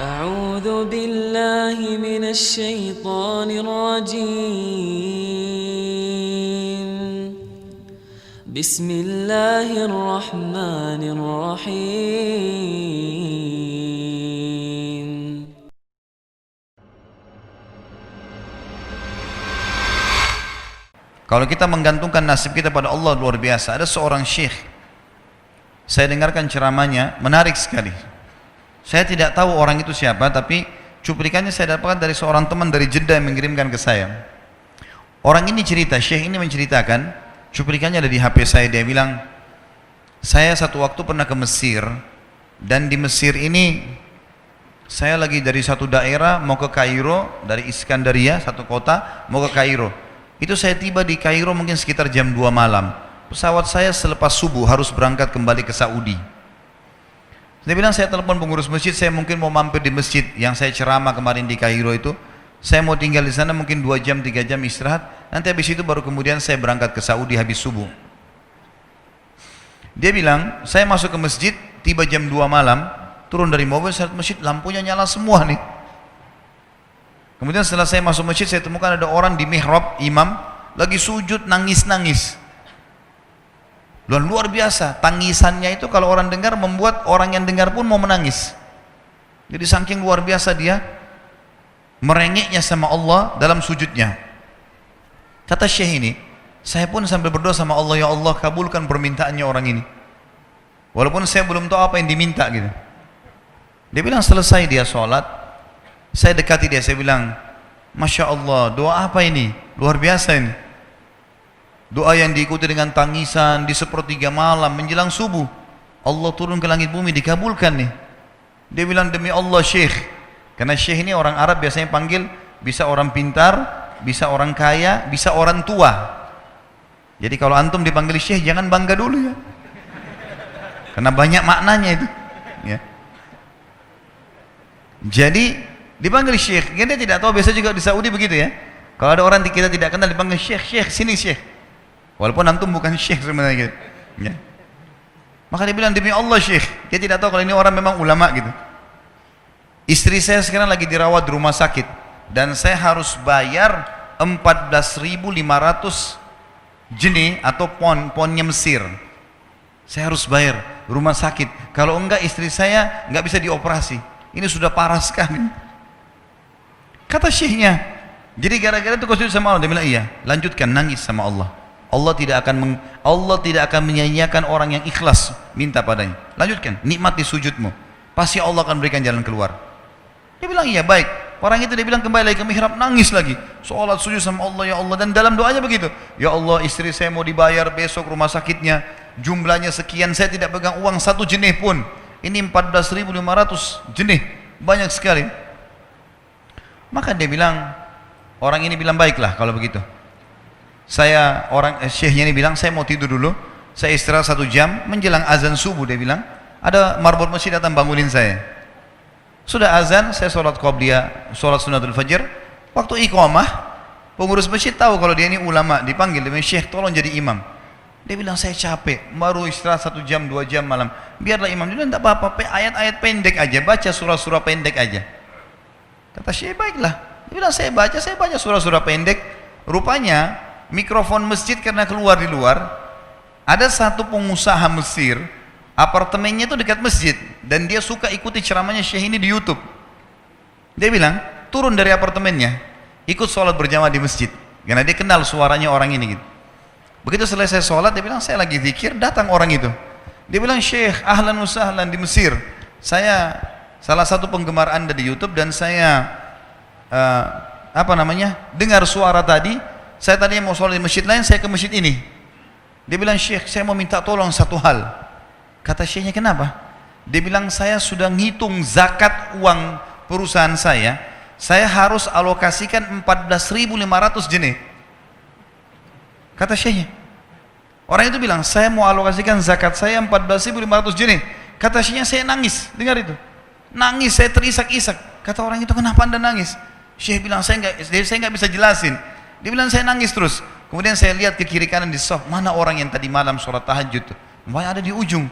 أعوذ بالله من الشيطان الرجيم بسم الله الرحمن الرحيم Kalau kita menggantungkan nasib kita pada Allah luar biasa. Ada seorang syekh, saya dengarkan ceramahnya, menarik sekali. Saya tidak tahu orang itu siapa, tapi cuplikannya saya dapatkan dari seorang teman dari Jeddah yang mengirimkan ke saya. Orang ini cerita, syekh ini menceritakan, cuplikannya ada di HP saya. Dia bilang, saya satu waktu pernah ke Mesir, dan di Mesir ini saya lagi dari satu daerah mau ke Kairo, dari Iskandaria, satu kota, mau ke Kairo. Itu saya tiba di Kairo mungkin sekitar jam 2 malam. Pesawat saya selepas subuh harus berangkat kembali ke Saudi. Dia bilang, saya telepon pengurus masjid, saya mungkin mau mampir di masjid yang saya ceramah kemarin di Kairo itu. Saya mau tinggal di sana mungkin 2 jam, 3 jam istirahat. Nanti habis itu baru kemudian saya berangkat ke Saudi habis subuh. Dia bilang, saya masuk ke masjid, tiba jam 2 malam, turun dari mobil, saya lihat masjid, lampunya nyala semua nih. Kemudian setelah saya masuk masjid, saya temukan ada orang di mihrab, imam, lagi sujud, nangis-nangis. Luar biasa, tangisannya itu kalau orang dengar membuat orang yang dengar pun mau menangis. Jadi saking luar biasa dia merengeknya sama Allah dalam sujudnya. Kata syekh ini, saya pun sambil berdoa sama Allah, ya Allah kabulkan permintaannya orang ini. Walaupun saya belum tahu apa yang diminta gitu. Dia bilang selesai dia sholat, saya dekati dia, saya bilang, Masya Allah, doa apa ini? Luar biasa ini. Doa yang diikuti dengan tangisan di sepertiga malam menjelang subuh. Allah turun ke langit bumi, dikabulkan nih. Dia bilang, demi Allah syekh. Karena syekh ini orang Arab biasanya panggil, bisa orang pintar, bisa orang kaya, bisa orang tua. Jadi kalau antum dipanggil syekh, jangan bangga dulu ya. Karena banyak maknanya itu. Ya. Jadi dipanggil syekh, dia tidak tahu, biasa juga di Saudi begitu ya. Kalau ada orang kita tidak kenal dipanggil syekh, syekh, sini syekh. Walaupun antum bukan syekh sebenarnya gitu. Ya. Maka dia bilang, demi Allah syekh. Dia tidak tahu kalau ini orang memang ulama gitu. Istri saya sekarang lagi dirawat di rumah sakit, dan saya harus bayar 14.500 jenih atau ponnya Mesir. Saya harus bayar rumah sakit. Kalau enggak istri saya enggak bisa dioperasi. Ini sudah parah sekali. Kata syekhnya, jadi gara-gara itu kau sujud sama Allah. Dia bilang, iya, lanjutkan, nangis sama Allah. Allah tidak akan menyanyiakan orang yang ikhlas minta padanya. Lanjutkan, nikmati sujudmu, pasti Allah akan berikan jalan keluar. Dia bilang, iya baik. Orang itu dia bilang kembali lagi ke mihrab, nangis lagi, sholat sujud sama Allah, ya Allah. Dan dalam doanya begitu, ya Allah istri saya mau dibayar besok rumah sakitnya, jumlahnya sekian, saya tidak pegang uang 1 jenih pun. Ini 14.500 jenih, banyak sekali. Maka dia bilang, orang ini bilang, baiklah kalau begitu. Syekhnya ini bilang, saya mau tidur dulu, saya istirahat 1 jam, menjelang azan subuh dia bilang, ada marbot masjid datang bangunin saya. Sudah azan, saya sholat qobliyah, sholat sunnatul fajr. Waktu iqamah, pengurus masjid tahu kalau dia ini ulama, dipanggil, dia bilang, syekh tolong jadi imam. Dia bilang, saya capek, baru istirahat 1 jam, 2 jam malam, biarlah imam. Dia bilang, tidak apa-apa, ayat-ayat pendek aja, baca surah-surah pendek aja. Kata syekh, baiklah. Dia bilang, saya baca surah-surah pendek. Rupanya mikrofon masjid karena keluar di luar, ada satu pengusaha Mesir, apartemennya itu dekat masjid, dan dia suka ikuti ceramahnya syekh ini di YouTube. Dia bilang, turun dari apartemennya, ikut sholat berjamaah di masjid, karena dia kenal suaranya orang ini gitu. Begitu selesai sholat, dia bilang, saya lagi zikir, datang orang itu. Dia bilang, syekh, ahlan wa sahlan di Mesir. Saya salah satu penggemar Anda di YouTube, dan saya dengar suara tadi. Saya tadi mau sholat di masjid lain, saya ke masjid ini. Dia bilang, syekh, saya mau minta tolong satu hal. Kata syekhnya, kenapa? Dia bilang, saya sudah ngitung zakat uang perusahaan saya harus alokasikan 14.500 jenih. Kata syekhnya. Orang itu bilang, saya mau alokasikan zakat saya 14.500 jenih. Kata syekhnya, saya nangis, dengar itu. Nangis, saya terisak-isak. Kata orang itu, kenapa Anda nangis? Syekh bilang, saya nggak bisa jelasin. Dia bilang, saya nangis terus. Kemudian saya lihat ke kiri kanan di soft, mana orang yang tadi malam sholat tahajud tuh? Ada di ujung.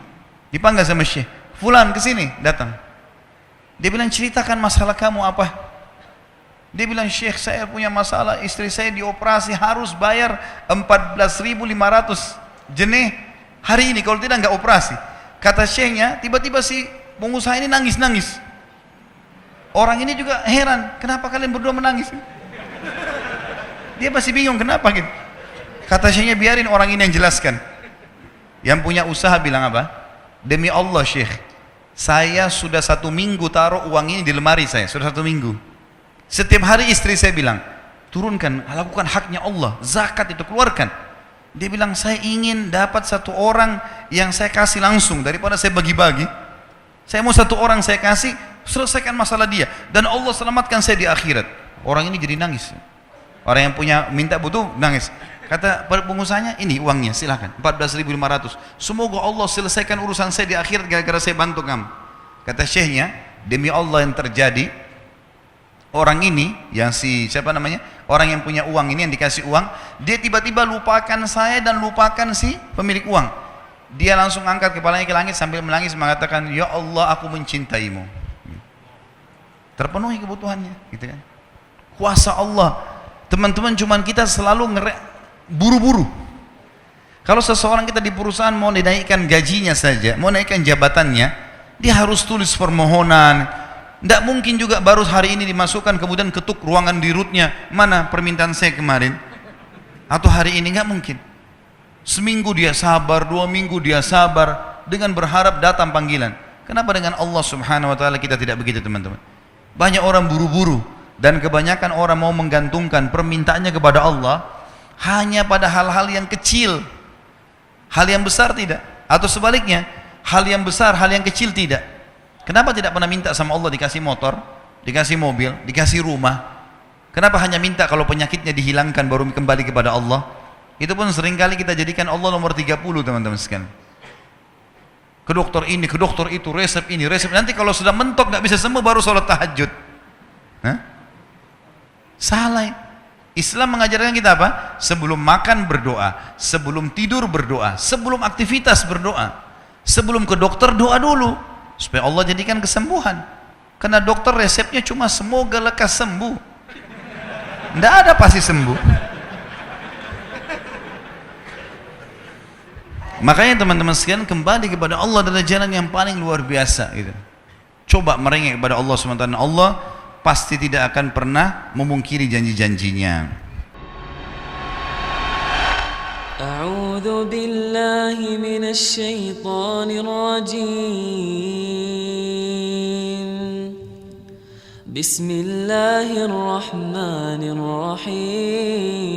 Dipanggil sama syekh, fulan kesini, datang. Dia bilang, ceritakan masalah kamu apa? Dia bilang, Syekh, saya punya masalah, istri saya dioperasi harus bayar 14.500 jenih hari ini, kalau tidak nggak operasi. Kata syekhnya, tiba-tiba si pengusaha ini nangis-nangis. Orang ini juga heran, kenapa kalian berdua menangis? Dia masih bingung kenapa gitu. Kata syekhnya, biarin orang ini yang jelaskan. Yang punya usaha bilang apa? Demi Allah Syekh, saya sudah 1 minggu taruh uang ini di lemari saya, sudah 1 minggu. Setiap hari istri saya bilang, turunkan, lakukan haknya Allah, zakat itu keluarkan. Dia bilang, saya ingin dapat 1 orang yang saya kasih langsung daripada saya bagi-bagi. Saya mau 1 orang saya kasih, selesaikan masalah dia, dan Allah selamatkan saya di akhirat. Orang ini jadi nangis. Orang yang punya minta butuh nangis. Kata pengusahanya, ini uangnya silakan, 14.500. Semoga Allah selesaikan urusan saya di akhirat gara-gara saya bantu kamu. Kata syekhnya, demi Allah yang terjadi, orang ini yang siapa namanya, orang yang punya uang ini, yang dikasih uang, dia tiba-tiba lupakan saya dan lupakan si pemilik uang. Dia langsung angkat kepalanya ke langit sambil menangis mengatakan, ya Allah, aku mencintaimu. Terpenuhi kebutuhannya, gitu kan? Kuasa Allah. Teman-teman, cuman kita selalu buru-buru. Kalau seseorang kita di perusahaan mau dinaikkan gajinya saja, mau naikkan jabatannya, dia harus tulis permohonan. Tidak mungkin juga baru hari ini dimasukkan kemudian ketuk ruangan di rootnya, mana permintaan saya kemarin, atau hari ini, nggak mungkin. Seminggu dia sabar, 2 minggu dia sabar dengan berharap datang panggilan. Kenapa dengan Allah Subhanahu wa taala kita tidak begitu, teman-teman? Banyak orang buru-buru dan kebanyakan orang mau menggantungkan permintaannya kepada Allah hanya pada hal-hal yang kecil. Hal yang besar tidak, atau sebaliknya, hal yang besar, hal yang kecil tidak. Kenapa tidak pernah minta sama Allah dikasih motor, dikasih mobil, dikasih rumah? Kenapa hanya minta kalau penyakitnya dihilangkan baru kembali kepada Allah? Itu pun seringkali kita jadikan Allah nomor 30, teman-teman sekalian. Ke dokter ini, ke dokter itu, resep ini, resep. Nanti kalau sudah mentok nggak bisa sembuh baru sholat tahajud. Hah? Salah. Islam mengajarkan kita apa? Sebelum makan berdoa, sebelum tidur berdoa, sebelum aktivitas berdoa, sebelum ke dokter doa dulu supaya Allah jadikan kesembuhan. Karena dokter resepnya cuma semoga lekas sembuh, tidak ada pasti sembuh. Makanya teman-teman sekalian, kembali kepada Allah adalah jalan yang paling luar biasa gitu. Coba merengek kepada Allah SWT. Allah pasti tidak akan pernah memungkiri janji-janjinya. A'udzu billahi minasy syaithanir rajim. Bismillahirrahmanirrahim.